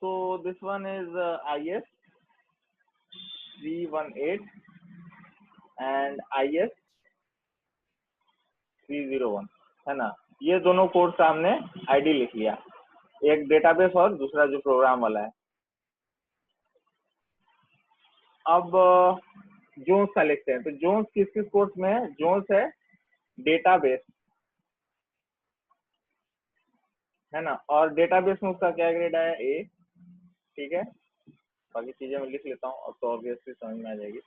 So this one is IS 318 and IS 301 है ना। ये दोनों कोड सामने आईडी लिख लिया, एक डेटाबेस और दूसरा जो प्रोग्राम वाला है। अब जोन्स का लिखते हैं। तो जोन्स किस किस कोर्स में है? जोन्स है डेटाबेस, है ना, और डेटाबेस में उसका क्या ग्रेड है? ए। ठीक है, बाकी चीजें मैं लिख लेता हूँ और तो ऑब्वियसली समझ में आ जाएगी।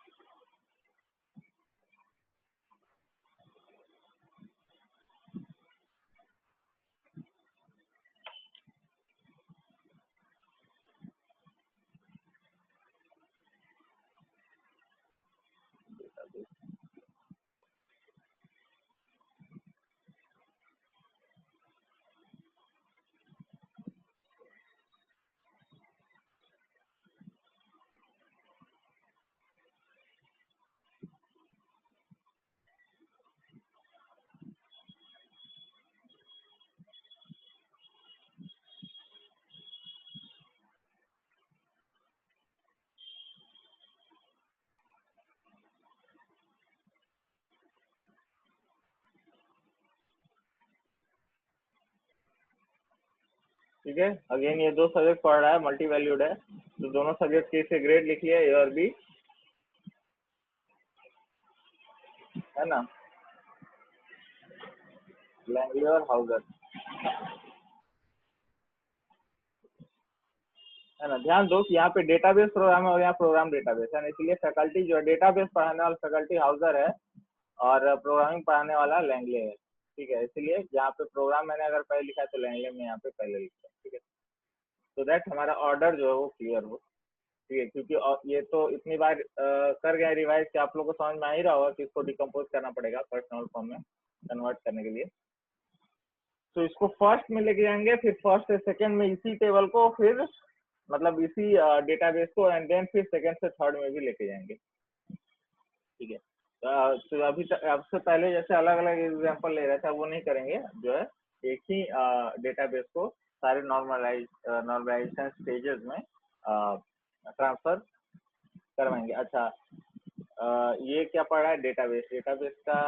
ठीक है, अगेन ये दो सब्जेक्ट पढ़ रहा है, मल्टी वैल्यूड है, तो दोनों सब्जेक्ट के से ग्रेड लिखिए, ए और बी, है ना, लैंगली और हाउजर, है ना। ध्यान दो कि यहाँ पे डेटाबेस प्रोग्राम है और यहाँ प्रोग्राम डेटाबेस है ना, इसलिए फैकल्टी जो है डेटाबेस पढ़ाने वाला फैकल्टी हाउजर है और प्रोग्रामिंग पढ़ाने वाला लैंगले है। ठीक है, इसलिए यहाँ पे प्रोग्राम मैंने अगर पहले लिखा है तो लैंगले में यहाँ पे पहले लिखा है। ठीक है, तो दैट हमारा ऑर्डर जो है वो क्लियर हो। ठीक है, क्योंकि ये तो इतनी बार कर गया रिवाइज कि आप लोगों को समझ में आ ही रहा होगा कि इसको डिकम्पोज करना पड़ेगा पर्सनल फॉर्म में कन्वर्ट करने के लिए। तो इसको फर्स्ट में लेके जाएंगे, फिर फर्स्ट से सेकंड में इसी टेबल को, फिर मतलब इसी डेटाबेस को, एंड देन फिर सेकंड से थर्ड में भी लेके जाएंगे। ठीक है, तो अभी तक आपसे पहले जैसे अलग अलग एग्जांपल ले रहे थे वो नहीं करेंगे, जो है एक ही डेटाबेस को सारे नॉर्मलाइजेशन स्टेजेस में ट्रांसफर करवाएंगे। अच्छा, ये क्या पढ़ा है? डेटाबेस। डेटाबेस का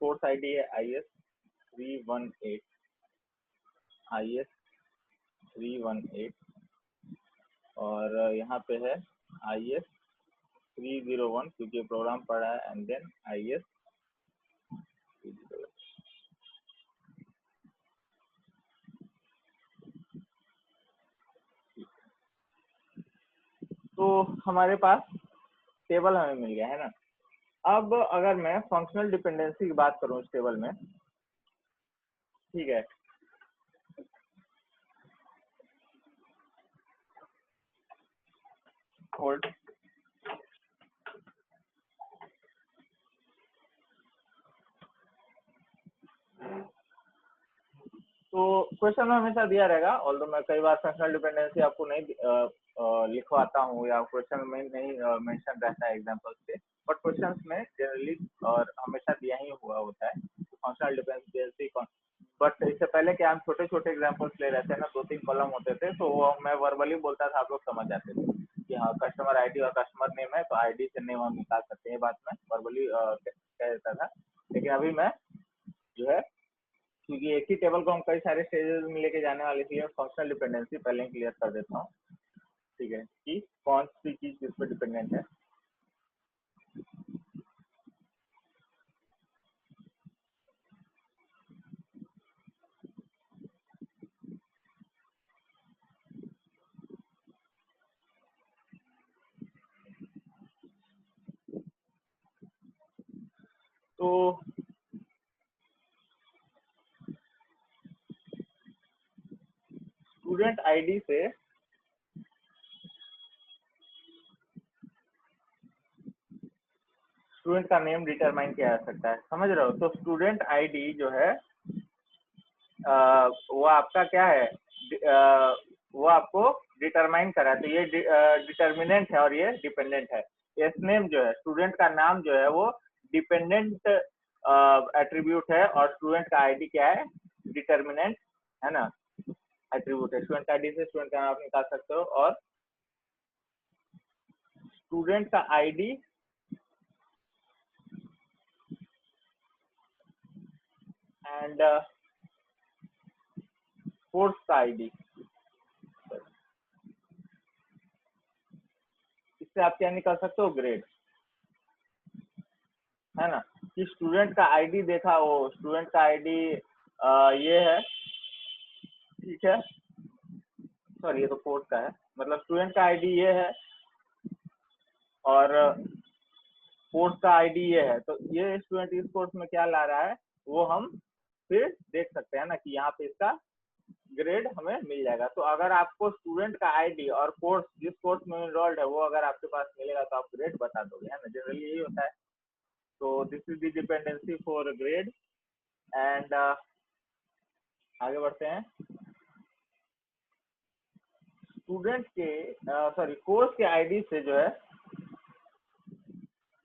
कोर्स आईडी है IS 318, IS 318, और यहाँ पे है IS 301 क्योंकि प्रोग्राम पढ़ा है, एंड देन IS 301। तो हमारे पास टेबल हमें मिल गया है ना। अब अगर मैं फंक्शनल डिपेंडेंसी की बात करूं इस टेबल में, ठीक है, होल्ड, तो क्वेश्चन में हमेशा दिया रहेगा, ऑल्दो मैं कई बार फंक्शनल डिपेंडेंसी आपको नहीं लिखवाता हूँ या क्वेश्चन में नहीं मेंशन रहता है एग्जांपल्स पे, बट क्वेश्चंस में जनरली और हमेशा दिया ही हुआ होता है फंक्शनल डिपेंडेंसी। बट इससे पहले कि हम छोटे छोटे एग्जांपल्स ले रहे थे ना, 2-3 कॉलम होते थे, तो वो मैं वर्बली बोलता था, आप लोग समझ जाते थे कि हाँ कस्टमर आईडी और कस्टमर नेम है, तो आईडी से नेम हम निकाल सकते हैं, ये बात मैं वर्बली कह देता था। लेकिन अभी मैं जो है, क्योंकि एक ही टेबल को हम कई सारे स्टेजेस में लेके जाने वाले थे, फंक्शनल डिपेंडेंसी पहले क्लियर कर देता हूँ। ठीक है, कि कौन सी चीज किस पे डिपेंडेंट है। तो स्टूडेंट आईडी से स्टूडेंट का नेम डिटरमाइन किया जा सकता है, समझ रहे हो। तो स्टूडेंट आईडी जो है वो आपका क्या है, वो आपको डिटरमाइन करा, तो ये डिटर्मिनेंट है और ये डिपेंडेंट है। एस नेम जो है, स्टूडेंट का नाम जो है वो डिपेंडेंट एट्रीब्यूट है, और स्टूडेंट का आईडी क्या है? डिटर्मिनेंट, है ना। एट्रीब्यूट है। स्टूडेंट का आईडी से स्टूडेंट का नाम आप निकाल सकते हो, और स्टूडेंट का आईडी एंड कोर्स का आईडी, इससे आप क्या निकाल सकते हो, ग्रेड, है ना। कि स्टूडेंट का आईडी देखा, वो स्टूडेंट का आईडी ये है, ठीक है, सॉरी ये तो कोर्स का है, मतलब स्टूडेंट का आईडी ये है और कोर्स का आईडी ये है, तो ये स्टूडेंट इस कोर्स में क्या ला रहा है वो हम फिर देख सकते हैं ना, कि यहाँ पे इसका ग्रेड हमें मिल जाएगा। तो अगर आपको स्टूडेंट का आईडी और कोर्स, जिस कोर्स में इनरोल्ड है, वो अगर आपके पास मिलेगा तो आप ग्रेड बता दोगे, है ना, जनरली यही होता है। तो this is the dependency for grade. And आगे बढ़ते हैं। स्टूडेंट के सॉरी कोर्स के आईडी से जो है,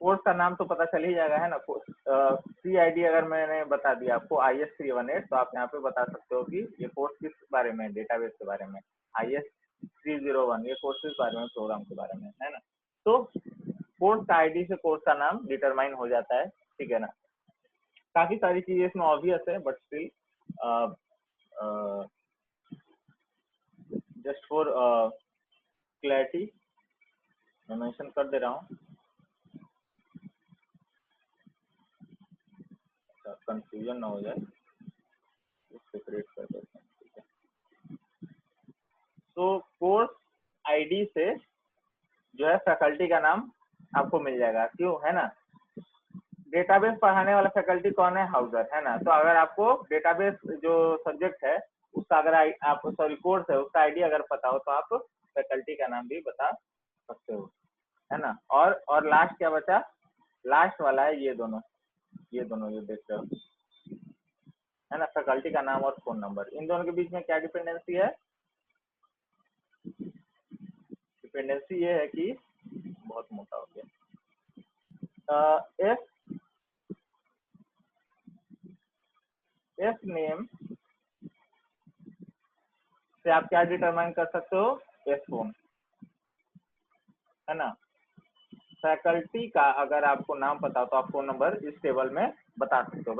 कोर्स का नाम तो पता चल ही जाएगा, है ना। सी आई डी अगर मैंने बता दिया आपको IS318, तो आप यहाँ पे बता सकते हो कि ये कोर्स किस बारे में, डेटाबेस के बारे में। IS301 ये कोर्स किस बारे में, प्रोग्राम के बारे में, है ना। तो कोर्स का आईडी से कोर्स का नाम डिटरमाइन हो जाता है, ठीक है ना। काफी सारी चीजें इसमें ऑब्वियस है, but still just for clarity मैं मेंशन कर दे रहा हूँ, कंफ्यूजन ना हो जाए, उससे क्रिएट कर देते हैं, ठीक है। तो कोर्स आईडी से जो है फैकल्टी का नाम आपको मिल जाएगा, क्यों, है ना। डेटाबेस पढ़ाने वाला फैकल्टी कौन है, हाउसर, है ना। तो अगर आपको डेटाबेस जो सब्जेक्ट है उसका अगर आप सॉरी कोर्स है उसका आईडी अगर पता हो, तो आप फैकल्टी का नाम भी बता सकते हो, है ना। और लास्ट क्या बचा, लास्ट वाला है ये दोनों जो देख रहे हो, है ना, फैकल्टी का नाम और फोन नंबर। इन दोनों के बीच में क्या डिपेंडेंसी है, डिपेंडेंसी ये है कि बहुत मोटा हो गया, एफ नेम से आप क्या डिटरमाइन कर सकते हो, एफ फोन, है ना। फैकल्टी का अगर आपको नाम पता हो तो आप फोन नंबर इस टेबल में बता सकते हो,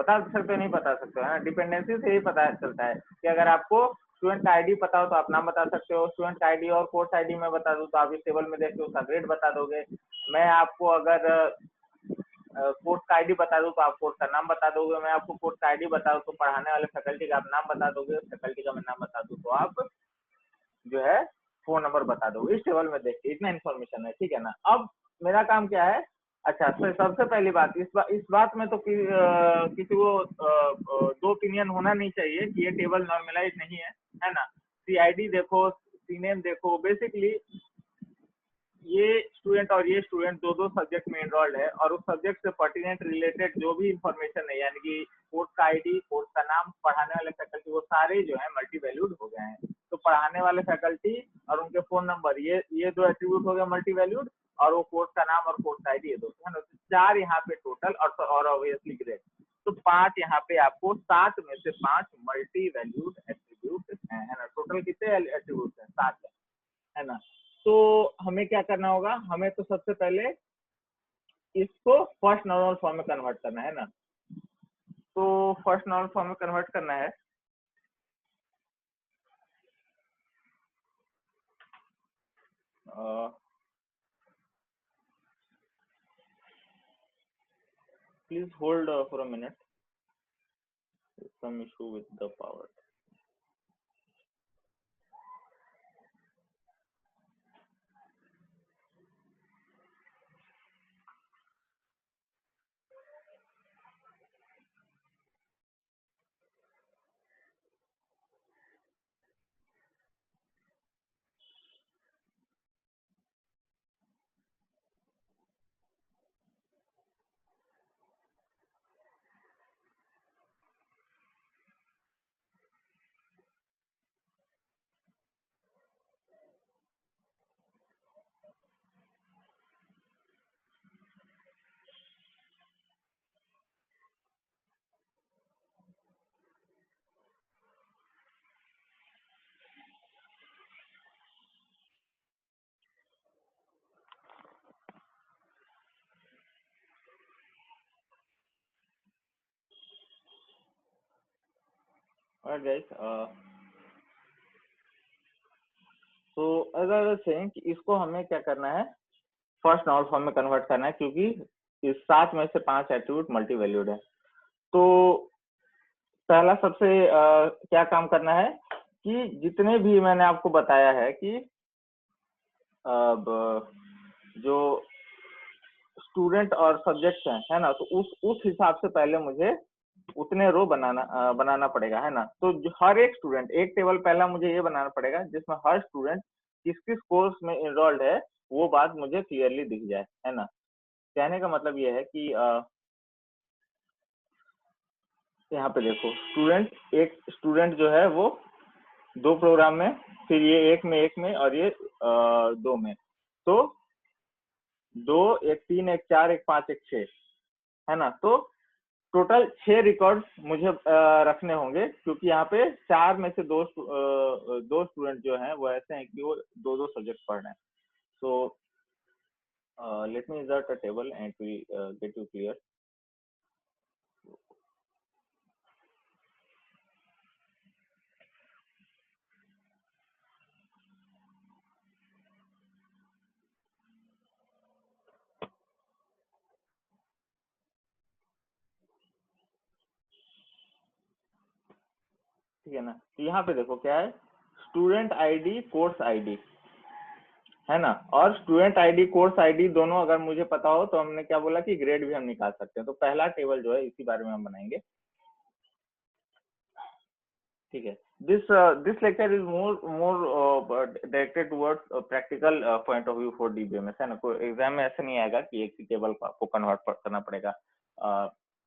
नहीं बता सकते हो, है ना। डिपेंडेंसी से ही पता चलता है कि अगर आपको स्टूडेंट का आईडी पता हो तो आप नाम बता सकते हो, स्टूडेंट का आईडी और कोर्स आईडी में बता दूं तो आप इस टेबल में देख के उसका ग्रेड बता दोगे। मैं आपको अगर कोर्स का आईडी बता दूं तो आप कोर्स का नाम बता दोगे, मैं आपको कोर्स का आईडी बता दूं तो पढ़ाने वाले फैकल्टी का आप नाम बता दोगे, फैकल्टी का मैं नाम बता दूं तो आप जो है फोन नंबर बता दो इस टेबल में देख के। इतना इन्फॉर्मेशन है, ठीक है ना। अब मेरा काम क्या है, अच्छा तो सबसे पहली बात इस बात में तो किसी को दो ओपिनियन होना नहीं चाहिए कि ये टेबल नॉर्मलाइज नहीं है ना। CID देखो, सीनेम देखो, बेसिकली ये स्टूडेंट और ये स्टूडेंट दो दो सब्जेक्ट में इनरोल्ड है, और उस सब्जेक्ट से पर्टिनेंट रिलेटेड जो भी इंफॉर्मेशन है, यानी कि कोर्स का आईडी, कोर्स का नाम, पढ़ाने वाले फैकल्टी, वो सारे जो है मल्टी वैल्यूड हो गए हैं। तो पढ़ाने वाले फैकल्टी और उनके फोन नंबर, ये दो एट्रीब्यूट हो गए मल्टी वैल्यूड, और वो कोर्स का नाम और कोर्स का आईडी, ये दो, है ना। तो 4 यहाँ पे टोटल, और ऑब्वियसली ग्रेड, तो 5 यहाँ पे आपको 7 में से 5 मल्टी वैल्यूड एट्रीब्यूट है ना। टोटल कितने एट्रीब्यूट है, 7 है ना। तो हमें क्या करना होगा, हमें तो सबसे पहले इसको फर्स्ट नॉर्मल फॉर्म में कन्वर्ट करना है ना। तो फर्स्ट नॉर्मल फॉर्म में कन्वर्ट करना है, please hold for a minute, some issue with the power। Alright guys, तो अगर सेइंग कि इसको हमें क्या करना है, फर्स्ट नॉर्मल फॉर्म में कन्वर्ट करना है, क्योंकि इस 7 में से 5 एट्रीब्यूट मल्टी वैल्यूड है। तो पहला सबसे क्या काम करना है कि जितने भी मैंने आपको बताया है कि अब जो स्टूडेंट और सब्जेक्ट है ना, तो उस हिसाब से पहले मुझे उतने रो बनाना पड़ेगा, है ना। तो जो हर एक स्टूडेंट, एक टेबल पहला मुझे ये बनाना पड़ेगा जिसमें हर स्टूडेंट किस किस कोर्स में इनरोल्ड है वो बात मुझे क्लियरली दिख जाए, है ना। कहने का मतलब ये है कि यहाँ पे देखो, एक स्टूडेंट जो है वो 2 प्रोग्राम में, फिर ये एक में और ये 2 में, तो 2, एक 3, एक 4, एक 5, एक 6, है ना। तो टोटल 6 रिकॉर्ड मुझे रखने होंगे, क्योंकि यहाँ पे 4 में से 2 स्टूडेंट जो हैं वो ऐसे हैं कि वो 2 सब्जेक्ट पढ़ रहे हैं। So let me insert a table and we get you clear. ठीक है ना। तो यहाँ पे देखो क्या है, स्टूडेंट आईडी, कोर्स आईडी, है ना। और स्टूडेंट आईडी, कोर्स आईडी दोनों अगर मुझे पता हो तो हमने क्या बोला कि ग्रेड भी हम निकाल सकते हैं। तो पहला टेबल जो है इसी बारे में हम बनाएंगे, ठीक है। This lecture is more directed towards practical point of view for DBMS, है ना। कोई एग्जाम में ऐसा नहीं आएगा कि एक ही टेबल को आपको कन्वर्ट करना पड़ेगा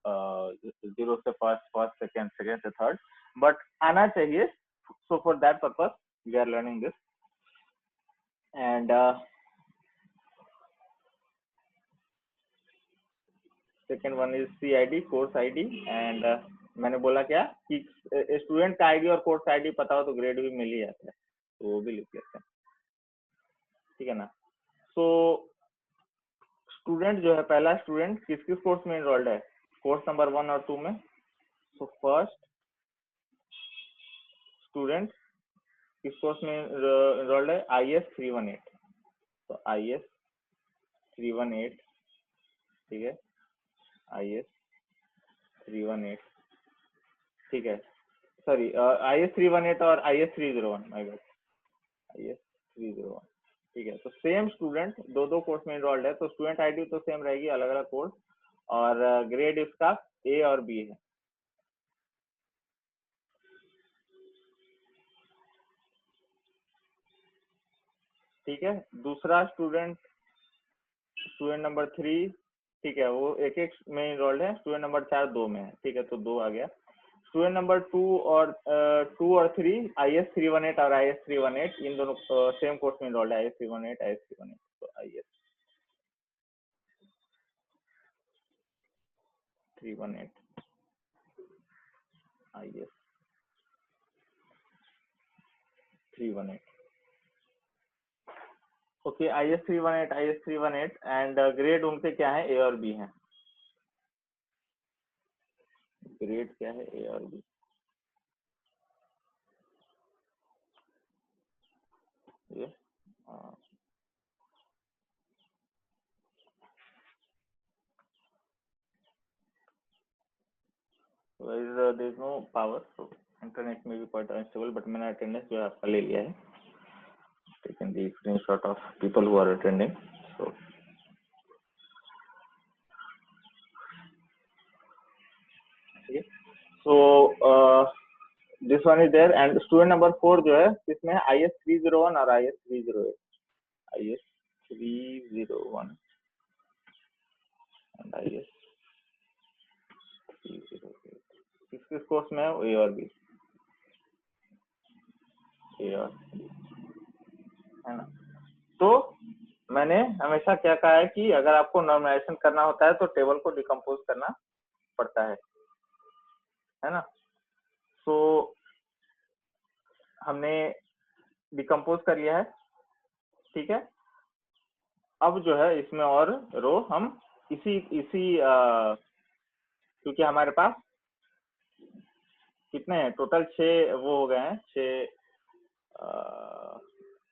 0 से फर्स्ट, सेकंड से थर्ड, बट आना चाहिए। So for that purpose we are learning this. And second one is C I D, course I D. And मैंने बोला क्या कि स्टूडेंट का आईडी और कोर्स आईडी पता हो तो ग्रेड भी मिल ही जाता है, तो वो भी लिख लेते हैं, ठीक है ना। सो स्टूडेंट जो है, पहला स्टूडेंट किस किस कोर्स में इनरोल्ड है, कोर्स नंबर 1 और 2 में। सो फर्स्ट स्टूडेंट किस कोर्स में इनरोल्ड है, IS 318। तो IS 318, ठीक है, IS 318, ठीक है। सॉरी, IS 318 और IS 301, माय गॉड, IS 301, ठीक है। तो सेम स्टूडेंट दो कोर्स में इनरोल्ड है, तो स्टूडेंट आईडी तो सेम रहेगी, अलग अलग कोर्स, और ग्रेड इसका A और B है, ठीक है। दूसरा स्टूडेंट, स्टूडेंट नंबर 3, ठीक है, वो एक एक में इनरोल्ड है। स्टूडेंट नंबर 4 2 में है, ठीक है, तो 2 आ गया। स्टूडेंट नंबर 2 और 3, IS 318 और IS 318, इन दोनों सेम कोर्स में इनरोल्ड है, IS 318, IS 318। तो IS 318, IS 318, okay. IS 318, IS 318, and grade उनके क्या है, A और B है। ग्रेड क्या है, A और B, ये there is no power, so internet में भी क्वाइट अनस्टेबल, बट मैंने अटेंडेंस जो है आपका ले लिया है, taken the screenshot of people who are attending. So okay, so this one is there, and student number 4 जो है इसमें IS 301 और IS 308, IS 301 and IS 308, किस कोर्स में है, A और B, A और B, है ना। तो मैंने हमेशा क्या कहा है कि अगर आपको नॉर्मलाइजेशन करना होता है तो टेबल को डिकम्पोज करना पड़ता है ना। तो हमने डिकम्पोज कर लिया है, ठीक है। अब जो है इसमें और रो हम इसी क्योंकि हमारे पास कितने हैं टोटल? 6 वो हो गए हैं, 6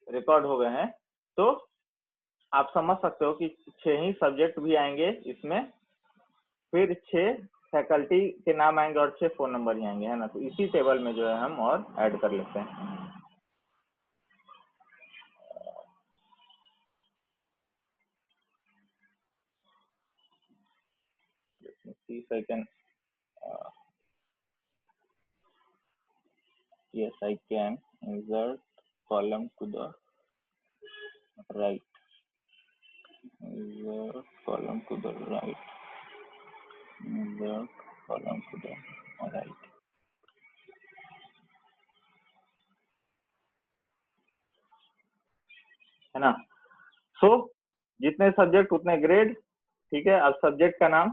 रिकॉर्ड हो गए हैं। तो आप समझ सकते हो कि 6 ही सब्जेक्ट भी आएंगे इसमें, फिर 6 फैकल्टी के नाम आएंगे और 6 फोन नंबर ही आएंगे, है ना। तो इसी टेबल में जो है हम और ऐड कर लेते हैं। see if I can yes I can insert column to the right, insert column to the right, insert column to the right, है ना। सो जितने सब्जेक्ट उतने ग्रेड, ठीक है। अब सब्जेक्ट का नाम,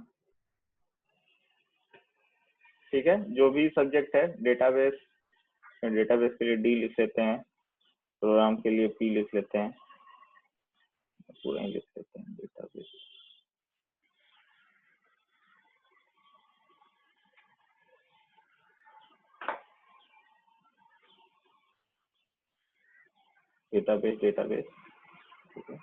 ठीक है, जो भी सब्जेक्ट है, डेटाबेस, डेटाबेस के लिए डी लिख लेते हैं, प्रोग्राम के लिए पी लिख लेते हैं, पूरा ही लिख लेते हैं डेटाबेस। डेटाबेस डेटाबेस, ठीक है।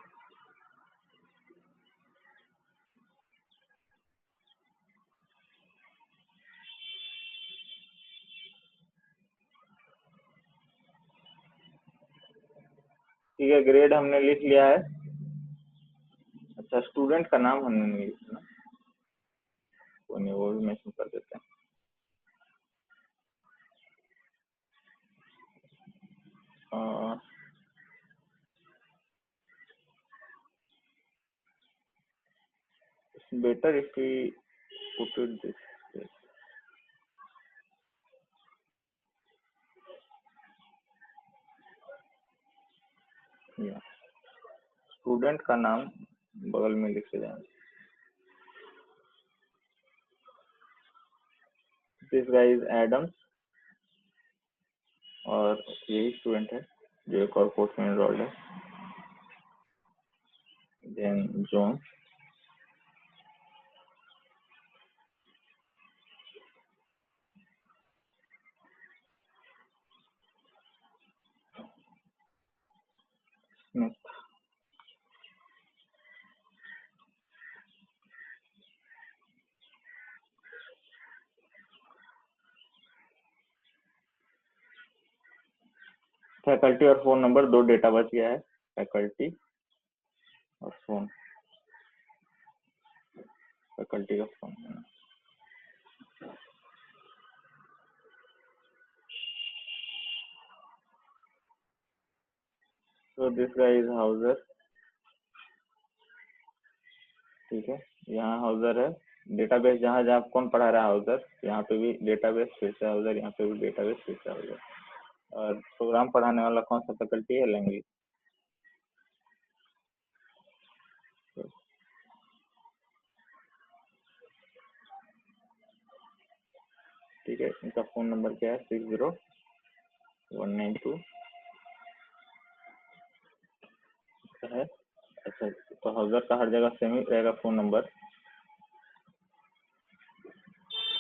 ठीक है, ग्रेड हमने लिख लिया है। अच्छा, स्टूडेंट का नाम हमने नहीं लिखना, कोई नहीं, वो भी मेंशन कर देते हैं। Better if we put it this, student का नाम बगल में लिखे जाए। दिस गाय इज एडम्स, और यही स्टूडेंट है जो एक और कोर्स में एनरोल्ड है। Then John, Smith. फैकल्टी और फोन नंबर, 2 डेटा बच गया है, फैकल्टी और फोन, फैकल्टी का फोन है ना। तो दिस गाय इज हाउसर, ठीक है, यहाँ हाउसर है। डेटाबेस जहाँ जहाँ कौन पढ़ा रहा है, हाउसर, यहाँ पे भी डेटाबेस फिर से हाउसर, यहाँ पे भी डेटाबेस फिर से हाउसर। और प्रोग्राम पढ़ाने वाला कौन सा फैकल्टी है? लैंग्वेज। ठीक है, इनका फोन नंबर क्या है? 601992 है। अच्छा, तो हाउसर का हर जगह सेम ही रहेगा फोन नंबर,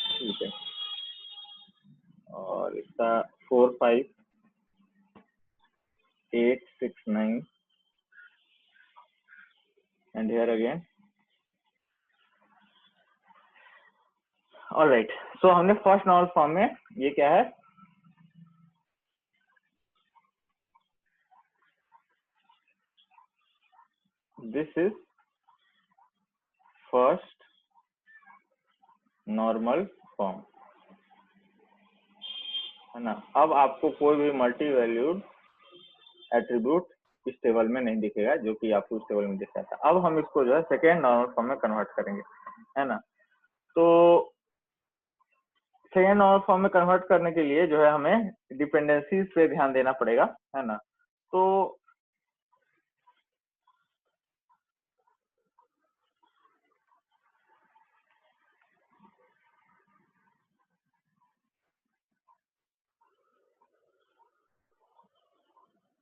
ठीक है। और इसका 45869 एंड हियर अगेन। ऑलराइट, सो हमने फर्स्ट नॉर्मल फॉर्म में ये क्या है, this is first normal form, है ना। अब आपको कोई भी मल्टी वैल्यूड एट्रीब्यूट इस टेबल में नहीं दिखेगा, जो कि आपको इस टेबल में दिख रहा था। अब हम इसको जो है सेकेंड नॉर्मल फॉर्म में कन्वर्ट करेंगे, है ना। तो सेकेंड नॉर्मल फॉर्म में कन्वर्ट करने के लिए जो है हमें डिपेंडेंसीज पे ध्यान देना पड़ेगा, है ना। तो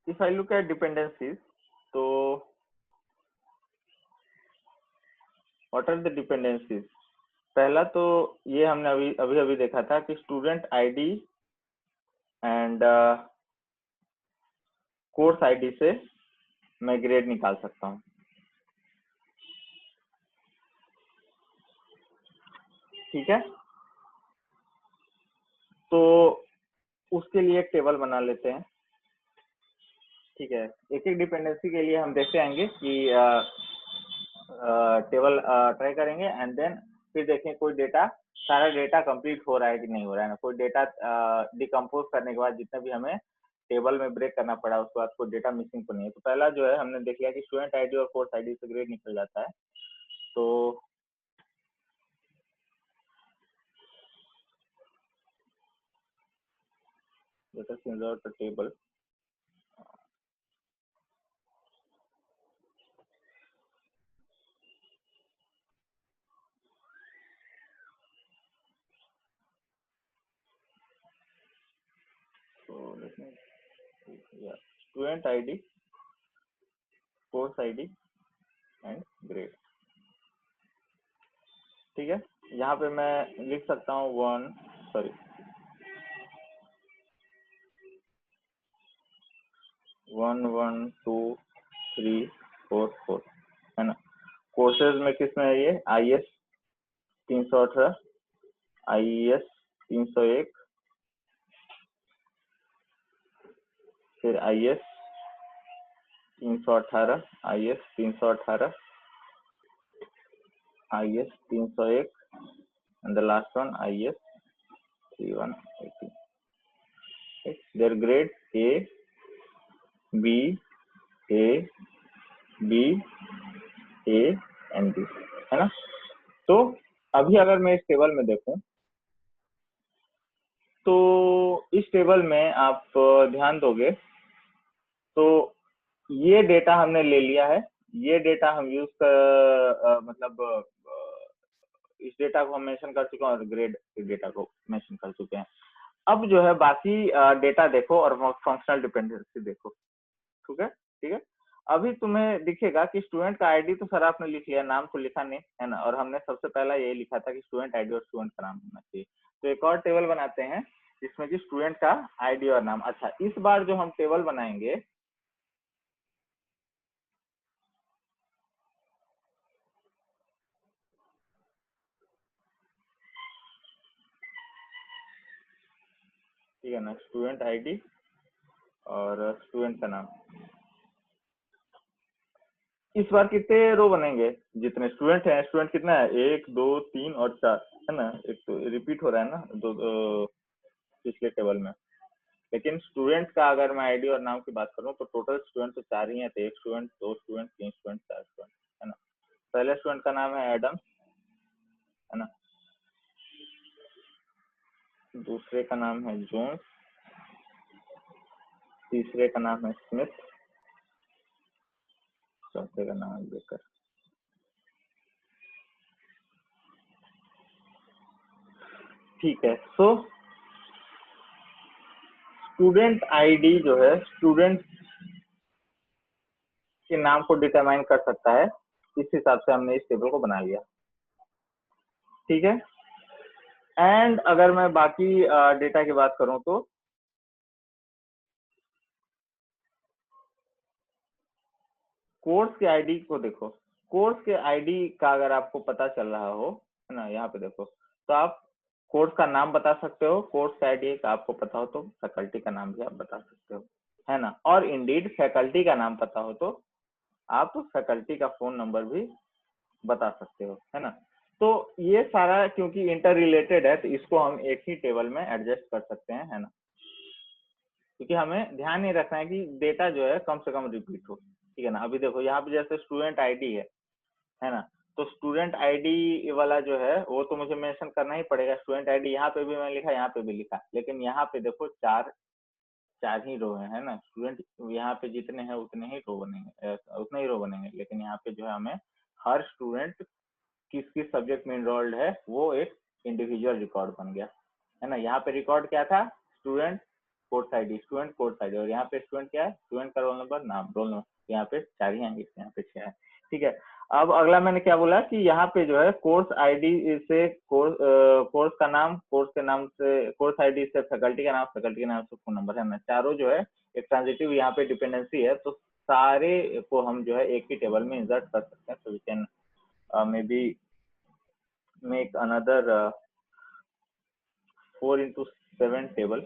if I look at dependencies, तो व्हाट आर द डिपेंडेंसीज? पहला तो ये हमने अभी अभी देखा था कि student ID and course ID से मैं ग्रेड निकाल सकता हूँ। ठीक है, तो उसके लिए एक टेबल बना लेते हैं। ठीक है, एक एक डिपेंडेंसी के लिए हम देखते आएंगे कि टेबल ट्राई करेंगे एंड देन फिर देखें कोई डेटा, सारा डेटा कंप्लीट हो रहा है कि नहीं हो रहा है ना। कोई डेटा डिकम्पोज करने के बाद जितने भी हमें टेबल में ब्रेक करना पड़ा उसके बाद कोई डेटा मिसिंग तो नहीं है। तो पहला जो है हमने देख लिया कि स्टूडेंट आईडी और कोर्स आईडी से ग्रेड निकल जाता है। तो let us insert the table. So let me yeah, student ID, course ID and grade। ठीक है, यहाँ पे मैं लिख सकता हूँ 1 1 2 3 4 4 है ना। कोर्सेज में किस में है ये? IS 318, IES 301, फिर IS 318, IS 318, IS 301 and the last one IS 3180। their grade A B A B A and B है ना। तो अभी अगर मैं इस टेबल में देखूं तो इस टेबल में आप ध्यान दोगे तो ये डेटा हमने ले लिया है, ये डेटा हम यूज कर मतलब इस डेटा को हम मेंशन कर चुके हैं और ग्रेड डेटा को मेंशन कर चुके हैं। अब जो है बाकी डेटा देखो और फंक्शनल डिपेंडेंसी देखो। ठीक है, ठीक है। अभी तुम्हें दिखेगा कि स्टूडेंट का आईडी तो सर आपने लिख लिया, नाम तो लिखा नहीं है ना। और हमने सबसे पहला यही लिखा था कि स्टूडेंट आईडी और स्टूडेंट का नाम होना चाहिए। तो एक और टेबल बनाते हैं जिसमें कि स्टूडेंट का आईडी और नाम। अच्छा, इस बार जो हम टेबल बनाएंगे ठीक है ना, स्टूडेंट आईडी और स्टूडेंट का नाम। इस बार कितने रो बनेंगे? जितने स्टूडेंट हैं, स्टूडेंट कितना है? 1 2 3 और 4 है ना। एक तो रिपीट हो रहा है ना दो पिछले टेबल में। लेकिन स्टूडेंट का अगर मैं आईडी और नाम की बात करूं तो टोटल स्टूडेंट तो 4 ही है। तो 1 स्टूडेंट, 2 स्टूडेंट, 3 स्टूडेंट, 4 स्टूडेंट है ना। पहले स्टूडेंट का नाम है एडम है ना, दूसरे का नाम है जोन्स, तीसरे का नाम है स्मिथ, चौथे का नाम है बेकर। ठीक है, सो स्टूडेंट आईडी जो है स्टूडेंट के नाम को डिटरमाइन कर सकता है। इस हिसाब से हमने इस टेबल को बना लिया। ठीक है, एंड अगर मैं बाकी डेटा की बात करूं तो कोर्स के आईडी को देखो। कोर्स के आईडी का अगर आपको पता चल रहा हो है ना, यहाँ पे देखो, तो आप कोर्स का नाम बता सकते हो। कोर्स का आईडी का आपको पता हो तो फैकल्टी का नाम भी आप बता सकते हो है ना। और इंडीड फैकल्टी का नाम पता हो तो आप फैकल्टी का फोन नंबर भी बता सकते हो है ना। तो ये सारा क्योंकि इंटर रिलेटेड है तो इसको हम एक ही टेबल में एडजस्ट कर सकते हैं है ना। क्योंकि हमें ध्यान नहीं रखना है कि डेटा जो है कम से कम रिपीट हो। ठीक है ना। अभी देखो यहाँ पे जैसे स्टूडेंट आईडी है ना, तो स्टूडेंट आईडी वाला जो है वो तो मुझे मेंशन करना ही पड़ेगा। स्टूडेंट आईडी यहाँ पे भी मैं लिखा, यहाँ पे भी लिखा, लेकिन यहाँ पे देखो चार ही रो है ना। स्टूडेंट यहाँ पे जितने हैं उतने ही रो बनेंगे, उतने ही रो बनेंगे। लेकिन यहाँ पे जो है हमें हर स्टूडेंट किस किस सब्जेक्ट में इनरोल्ड है वो एक इंडिविजुअल रिकॉर्ड बन गया है ना। यहाँ पे रिकॉर्ड क्या था? Student course ID, student course ID. और यहाँ पे स्टूडेंट क्या है? स्टूडेंट का रोल नंबर, नाम, रोल नंबर। यहाँ पे 4 ही आएंगे, यहाँ पे 6 है। ठीक है, अब अगला मैंने क्या बोला कि यहाँ पे जो है कोर्स आईडी से कोर्स का नाम, कोर्स के नाम से कोर्स आईडी से फैकल्टी का नाम, फैकल्टी के नाम से फोन नंबर है ना, चारों जो है एक ट्रांजिटिव यहाँ पे डिपेंडेंसी है, तो सारे को हम जो है एक ही टेबल में इंसर्ट कर सकते हैं। So we can maybe make another 4 into 7 table.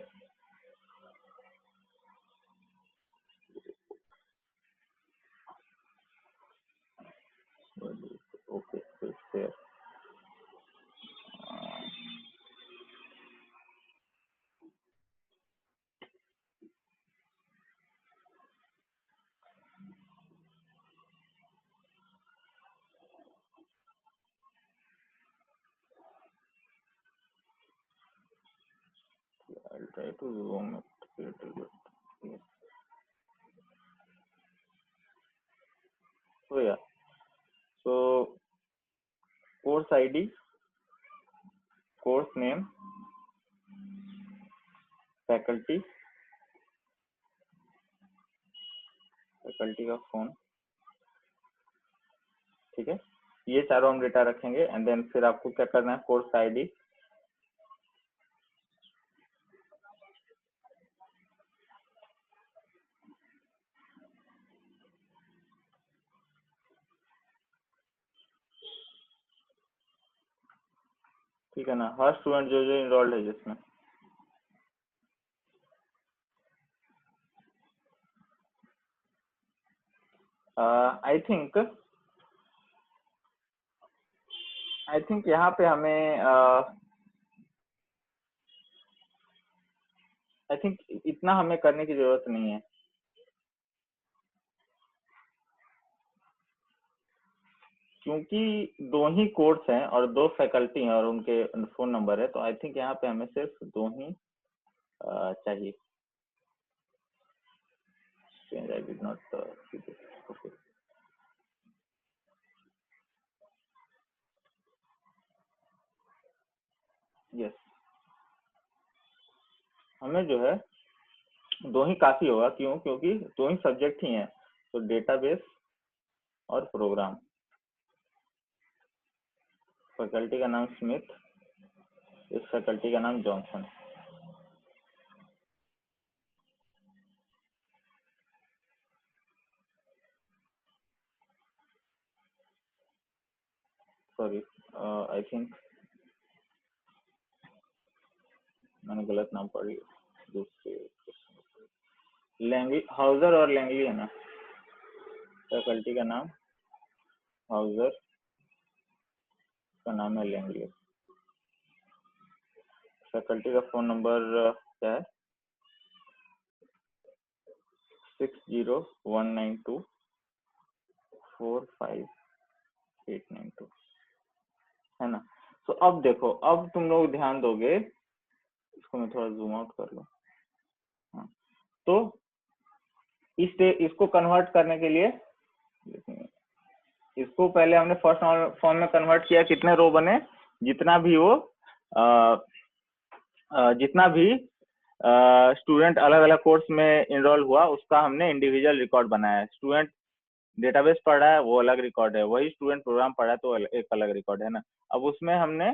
Okay, so it's there. I'll try to zoom it a little bit. Yes. So yeah, so course ID, course name, faculty, faculty का phone, ठीक है, ये चारों हम data रखेंगे। And then फिर आपको क्या करना है, कोर्स आईडी, ठीक है ना, हर स्टूडेंट जो जो इनरोल्ड है जिसमें, आई थिंक यहाँ पे हमें आई थिंक इतना हमें करने की जरूरत नहीं है, क्योंकि दो ही कोर्स हैं और दो फैकल्टी हैं और उनके फोन नंबर है, तो आई थिंक यहाँ पे हमें सिर्फ दो ही चाहिए। I did not see this. Okay. Yes. हमें जो है दो ही काफी होगा, क्यों, क्योंकि दो ही सब्जेक्ट ही हैं, तो डेटाबेस और प्रोग्राम। फैकल्टी का नाम स्मिथ, इस फैकल्टी का नाम जॉनसन। सॉरी, आई थिंक मैंने गलत नाम पढ़ लिया। दूसरे लैंगली, हाउजर और लैंगली है ना, फैकल्टी का नाम हाउजर, का नाम है लैंगली। फैकल्टी का फोन नंबर क्या है, 6019245892 है ना। तो अब देखो, अब तुम लोग ध्यान दोगे, इसको मैं थोड़ा जूम आउट कर लूं। हाँ, तो इसको कन्वर्ट करने के लिए, इसको पहले हमने फर्स्ट फॉर्म में कन्वर्ट किया, कितने रो बने, जितना भी वो जितना भी स्टूडेंट अलग अलग कोर्स में इनरोल हुआ उसका हमने इंडिविजुअल रिकॉर्ड बनाया है। स्टूडेंट डेटाबेस पढ़ रहा है वो अलग रिकॉर्ड है, वही स्टूडेंट प्रोग्राम पढ़ रहा है तो एक अलग रिकॉर्ड है ना। अब उसमें हमने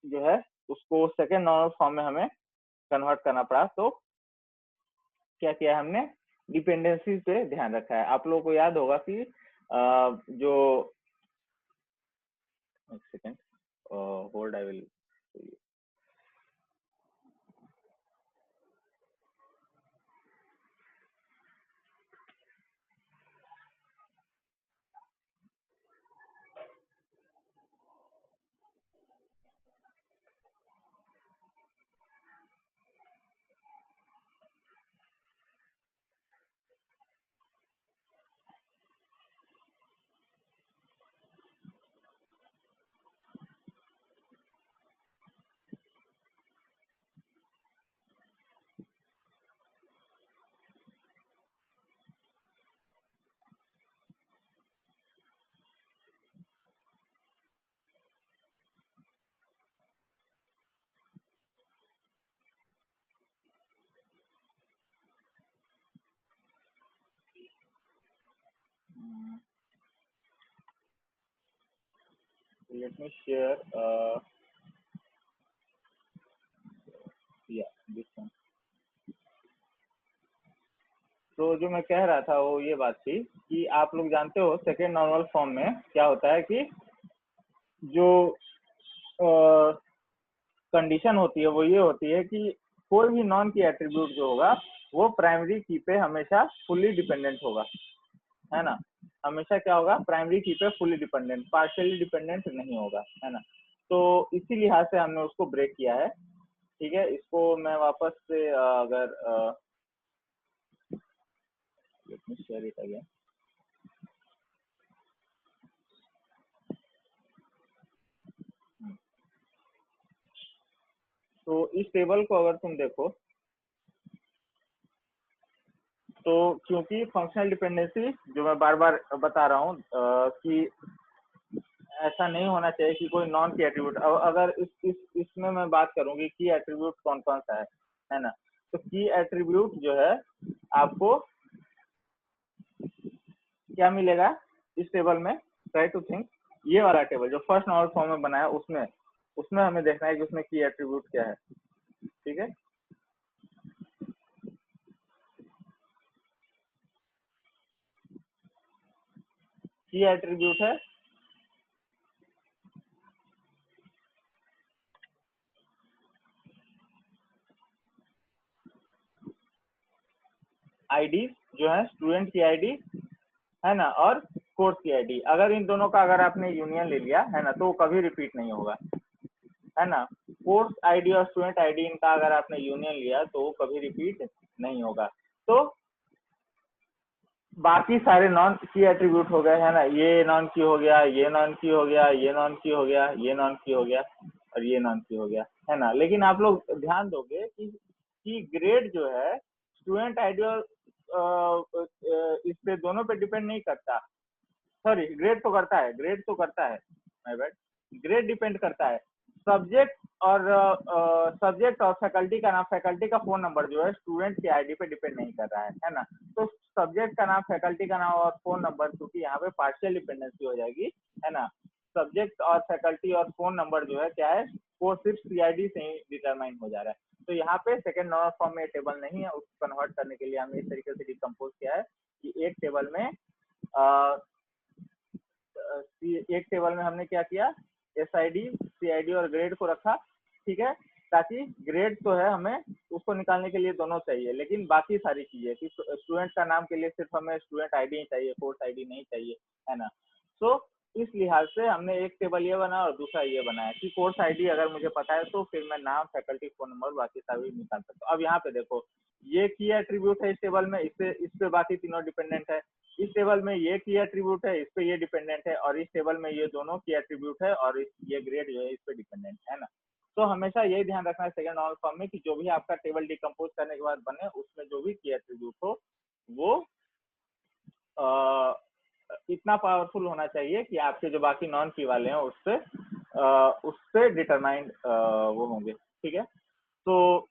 जो है उसको सेकेंड नॉर्मल फॉर्म में हमें कन्वर्ट करना पड़ा, तो क्या किया हमने, डिपेंडेंसी पे ध्यान रखा है। आप लोगों को याद होगा कि जो एक second hold, I will, let me share yeah this one. तो जो मैं कह रहा था वो ये बात थी कि आप लोग जानते हो सेकेंड नॉर्मल फॉर्म में क्या होता है कि जो कंडीशन होती है वो ये होती है कि कोई भी नॉन की एट्रीब्यूट जो होगा वो प्राइमरी की पे हमेशा फुल्ली डिपेंडेंट होगा, है ना। हमेशा क्या होगा, प्राइमरी की पे फुल्ली डिपेंडेंट, पार्शियली डिपेंडेंट नहीं होगा, है ना। तो इसी लिहाज से हमने उसको ब्रेक किया है, ठीक है। इसको मैं वापस से अगर let me share it again. तो इस टेबल को अगर तुम देखो तो क्योंकि फंक्शनल डिपेंडेंसी जो मैं बार बार बता रहा हूँ कि ऐसा नहीं होना चाहिए कि कोई नॉन की एट्रीब्यूट, अगर इसमें मैं बात करूंगी की एट्रीब्यूट कौन कौन सा है ना। तो की एट्रीब्यूट जो है आपको क्या मिलेगा इस टेबल में, ट्राई टू थिंक, ये वाला टेबल जो फर्स्ट नॉर्मल फॉर्म में बनाया उसमें उसमें हमें देखना है कि उसमें की एट्रीब्यूट क्या है, ठीक है। की एट्रीब्यूट है आईडी जो है स्टूडेंट की आईडी, है ना, और कोर्स की आईडी। अगर इन दोनों का अगर आपने यूनियन ले लिया है ना तो वो कभी रिपीट नहीं होगा, है ना। कोर्स आईडी और स्टूडेंट आईडी इनका अगर आपने यूनियन लिया तो वो कभी रिपीट नहीं होगा। तो बाकी सारे नॉन की एट्रीब्यूट हो गए, है ना, ये नॉन की हो गया, ये नॉन की हो गया, ये नॉन की हो गया, ये नॉन की हो गया और ये नॉन की हो गया, है ना। लेकिन आप लोग ध्यान दोगे कि ग्रेड जो है स्टूडेंट आईडी और इस पे दोनों पे डिपेंड नहीं करता। सॉरी, ग्रेड तो करता है, ग्रेड तो करता है, माय बैड, ग्रेड डिपेंड करता है। सब्जेक्ट और सब्जेक्ट और फैकल्टी का नाम, फैकल्टी का फोन नंबर जो है स्टूडेंट की आईडी पे डिपेंड नहीं कर रहा है ना। तो सब्जेक्ट का नाम, फैकल्टी का नाम और फोन नंबर, क्योंकि यहाँ पे पार्शियल डिपेंडेंसी हो जाएगी, है ना। सब्जेक्ट और फैकल्टी और फोन नंबर जो है क्या है, वो सिर्फ सीआईडी से ही डिटरमाइन हो जा रहा है। तो यहाँ पे सेकेंड नॉर्मल फॉर्म में टेबल नहीं है, उसको कन्वर्ट करने के लिए हमने इस तरीके से डिकम्पोज किया है कि एक टेबल में हमने क्या किया, एसआईडी, सीआईडी और ग्रेड को रखा, ठीक है। ताकि ग्रेड तो है हमें उसको निकालने के लिए दोनों चाहिए, लेकिन बाकी सारी चीजें कि स्टूडेंट का नाम के लिए सिर्फ हमें स्टूडेंट आईडी ही चाहिए, कोर्स आईडी नहीं चाहिए, है ना। तो इस लिहाज से हमने एक टेबल ये बनाया और दूसरा ये बनाया कि कोर्स आईडी अगर मुझे पता है तो फिर मैं नाम, फैकल्टी, फोन नंबर बाकी सभी निकाल सकता हूँ। अब यहाँ पे देखो ये की एट्रीब्यूट है इस टेबल में, इस पे बाकी तीनों डिपेंडेंट है। इस टेबल में ये की एट्रीब्यूट है, इस पे ये डिपेंडेंट है, और इस टेबल में ये दोनों की एट्रीब्यूट है और ये ग्रेड जो है इस पे डिपेंडेंट है ना। तो हमेशा यही ध्यान रखना है सेकंड नॉर्मल फॉर्म में कि जो भी आपका टेबल डिकम्पोज करने के बाद बने उसमें जो भी की एट्रीब्यूट हो वो इतना पावरफुल होना चाहिए कि आपके जो बाकी नॉन की वाले हैं उससे डिटरमाइंड वो होंगे, ठीक है। तो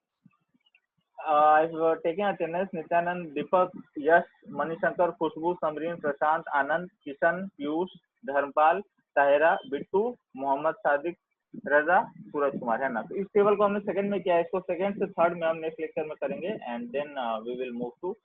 टेकिंग अटेंडेंस नित्यानंद, दीपक, यश, मणिशंकर, खुशबू, समरीन, प्रशांत, आनंद, किशन, पीयूष, धर्मपाल, ताहिरा, बिट्टू, मोहम्मद सादिक, रजा, सूरज कुमार, है ना। तो इस टेबल को हमने सेकंड में किया है, इसको सेकंड से थर्ड में हम नेक्स्ट लेक्चर में करेंगे and then we will move to